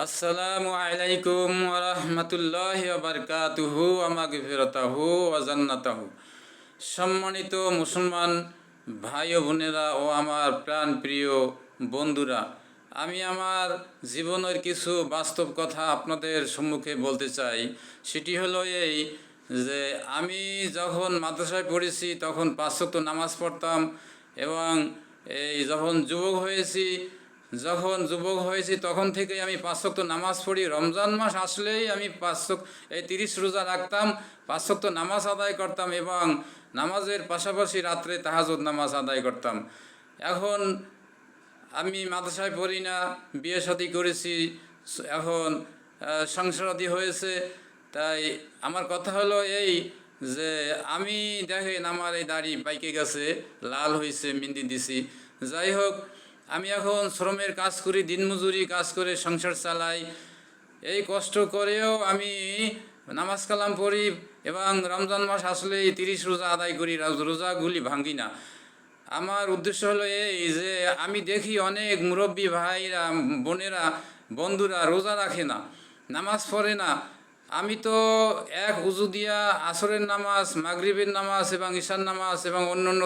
আসসালামু আলাইকুম ওয়া রাহমাতুল্লাহি ওয়া বারাকাতুহু ওয়া মাগফিরাতাহু ওয়া জান্নাতাহু। সম্মানিত মুসলমান ভাই ও বোনেরা ও আমার প্রাণপ্রিয় বন্ধুরা, আমি আমার জীবনের কিছু বাস্তব কথা আপনাদের সম্মুখে বলতে চাই। সেটি হলো এই যে আমি যখন মাদ্রাসায় পড়েছি তখন 5 ওয়াক্ত নামাজ পড়তাম, এবং যখন যুবক হয়েছি তখন থেকে আমি 5 ওয়াক্ত নামাজ পড়ি। রমজান মাস আসলেই আমি 30 রোজা রাখতাম, 5 ওয়াক্ত নামাজ আদায় করতাম এবং নামাজের পাশাপাশি রাত্রে তাহাজ্জুদ নামাজ আদায় করতাম। এখন আমি মাদ্রাসায় পড়ি না, বিয়ে শাদী করেছি, এখন সংসারাদি হয়েছে। তাই আমার কথা হলো এই যে আমি দেখেন আমার এই দাড়ি পাইকে গেছে, লাল হয়েছে, মেহেন্দি দিছি। যাই হোক, আমি এখন শ্রমের কাজ করি, দিনমজুরি কাজ করে সংসার চালাই। এই কষ্ট করেও আমি নামাজ কালাম পড়ি এবং রমজান মাস আসলেই 30 রোজা আদায় করি, রোজাগুলি ভাঙ্গি না। আমার উদ্দেশ্য হলো এই যে আমি দেখি অনেক মুরব্বী ভাইরা, বোনেরা, বন্ধুরা রোজা রাখে না, নামাজ পড়ে না। আমি তো এক উজু দিয়া আসরের নামাজ, মাগরিবের নামাজ এবং ঈশার নামাজ এবং অন্যান্য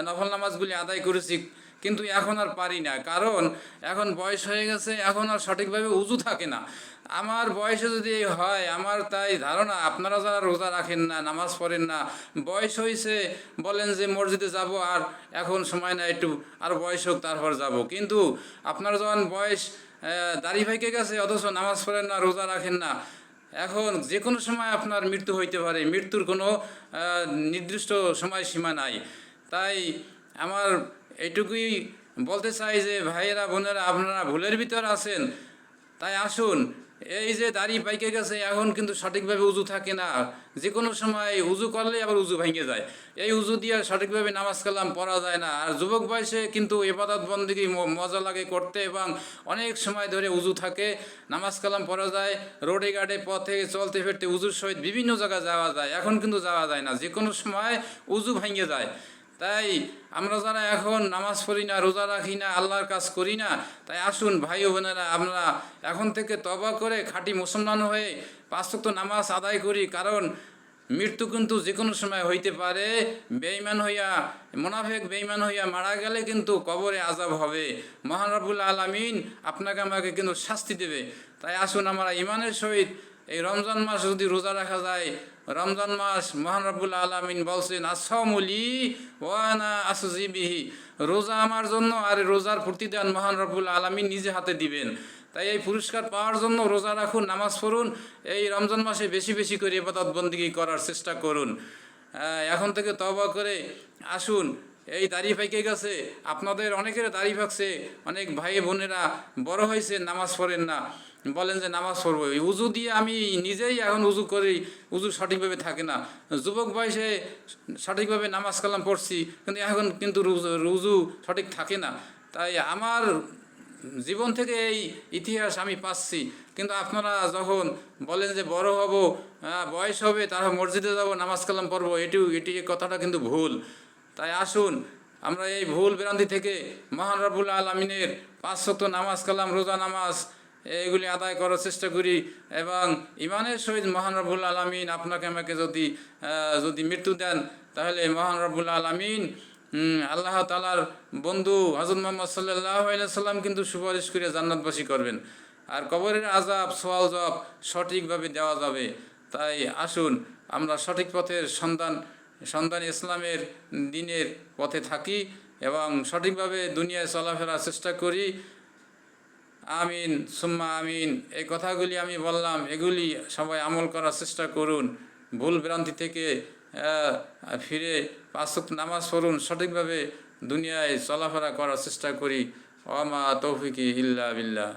নফল নামাজগুলি আদায় করেছি, কিন্তু এখন আর পারি না। কারণ এখন বয়স হয়ে গেছে, এখন আর সঠিকভাবে উজু থাকে না। আমার বয়সে যদি হয়, আমার তাই ধারণা আপনারা যারা রোজা রাখেন না, নামাজ পড়েন না, বয়স হয়েছে বলেন যে মসজিদে যাব, আর এখন সময় না, একটু আর বয়স হোক তারপর যাব। কিন্তু আপনার যখন বয়স দাড়ি পাইকে গেছে অথচ নামাজ পড়েন না, রোজা রাখেন না, এখন যে কোনো সময় আপনার মৃত্যু হইতে পারে। মৃত্যুর কোনো নির্দিষ্ট সময়সীমা নাই। তাই আমার এইটুকুই বলতে চাই যে ভাইয়েরা, বোনেরা, আপনারা ভুলের ভিতর আছেন। তাই আসুন, এই যে দাড়ি পাইকে গেছে, এখন কিন্তু সঠিকভাবে উজু থাকে না, যে কোনো সময় উজু করলে আবার উজু ভেঙে যায়। এই উজু দিয়ে সঠিকভাবে নামাজ কালাম পড়া যায় না। আর যুবক বয়সে কিন্তু ইবাদত বন্দেগী মজা লাগে করতে, এবং অনেক সময় ধরে উজু থাকে, নামাজ কালাম পড়া যায়, রোডে ঘাটে পথে চলতে ফিরতে উজুর সহিত বিভিন্ন জায়গায় যাওয়া যায়। এখন কিন্তু যাওয়া যায় না, যে কোনো সময় উজু ভেঙে যায়। তাই আমরা যারা এখন নামাজ পড়ি না, রোজা রাখি না, আল্লাহর কাজ করি না, তাই আসুন ভাই ও বোনেরা, আমরা এখন থেকে তওবা করে খাঁটি মুসলমান হয়ে 5 ওয়াক্ত নামাজ আদায় করি। কারণ মৃত্যু কিন্তু যে কোনো সময় হইতে পারে। বেঈমান হইয়া, মুনাফিক বেঈমান হইয়া মারা গেলে কিন্তু কবরে আযাব হবে। মহান রব্বুল আলামিন আপনাকে আমাকে কিন্তু শাস্তি দেবে। তাই আসুন আমরা ইমানের সহিত এই রমজান মাস যদি রোজা রাখা যায়, রমজান মাস মহান রব্বুল আলামিন বলছেন আস-সাওমু লি ওয়া আনা আজজি বিহি, রোজা আমার জন্য, আর রোজার প্রতিদান মহান রব্বুল আলামিন নিজে হাতে দিবেন। তাই এই পুরস্কার পাওয়ার জন্য রোজা রাখুন, নামাজ পড়ুন, এই রমজান মাসে বেশি বেশি করে ইবাদত বন্দেগী করার চেষ্টা করুন। এখন থেকে তওবা করে আসুন। এই দাড়ি পাইকে গেছে, আপনাদের অনেকের দাড়ি পাকছে, অনেক ভাই বোনেরা বড় হয়েছে, নামাজ পড়েন না, বলেন যে নামাজ পড়বো। উজু দিয়ে আমি নিজেই এখন উজু করি, উজু সঠিকভাবে থাকে না। যুবক বয়সে সঠিকভাবে নামাজ কালাম পড়ছি, কিন্তু এখন কিন্তু উজু সঠিক থাকে না। তাই আমার জীবন থেকে এই ইতিহাস আমি পাচ্ছি। কিন্তু আপনারা যখন বলেন যে বড় হব, বয়স হবে, তারপর মসজিদে যাব, নামাজ কালাম পড়বো, এটি কথাটা কিন্তু ভুল। তাই আসুন আমরা এই ভুল ভ্রান্তি থেকে মহান রব্বুল আলামিনের 5 ওয়াক্ত নামাজ কালাম, রোজা নামাজ এগুলি আদায় করার চেষ্টা করি, এবং ইমানের সহিত মহান রব্বুল আলামিন আপনাকে আমাকে যদি মৃত্যু দেন, তাহলে মহান রব্বুল আলামিন আল্লাহ তাআলার বন্ধু হযরত মুহাম্মদ সাল্লাল্লাহু আলাইহি সাল্লাম কিন্তু সুপারিশ করে জান্নাতবাসী করবেন, আর কবরের আযাব সওয়াল জবাব সঠিকভাবে দেওয়া যাবে। তাই আসুন আমরা সঠিক পথের সন্তান ইসলামের দিনের পথে থাকি এবং সঠিকভাবে দুনিয়ায় চলাফেরার চেষ্টা করি। আমিন সুম্মা আমিন। এই কথাগুলি আমি বললাম, এগুলি সবাই আমল করার চেষ্টা করুন। ভুল ভ্রান্তি থেকে ফিরে 5 ওয়াক্ত নামাজ পড়ুন, সঠিকভাবে দুনিয়ায় চলাফেরা করার চেষ্টা করি। ওয়া মা তৌফিকি ইল্লা বিল্লাহ।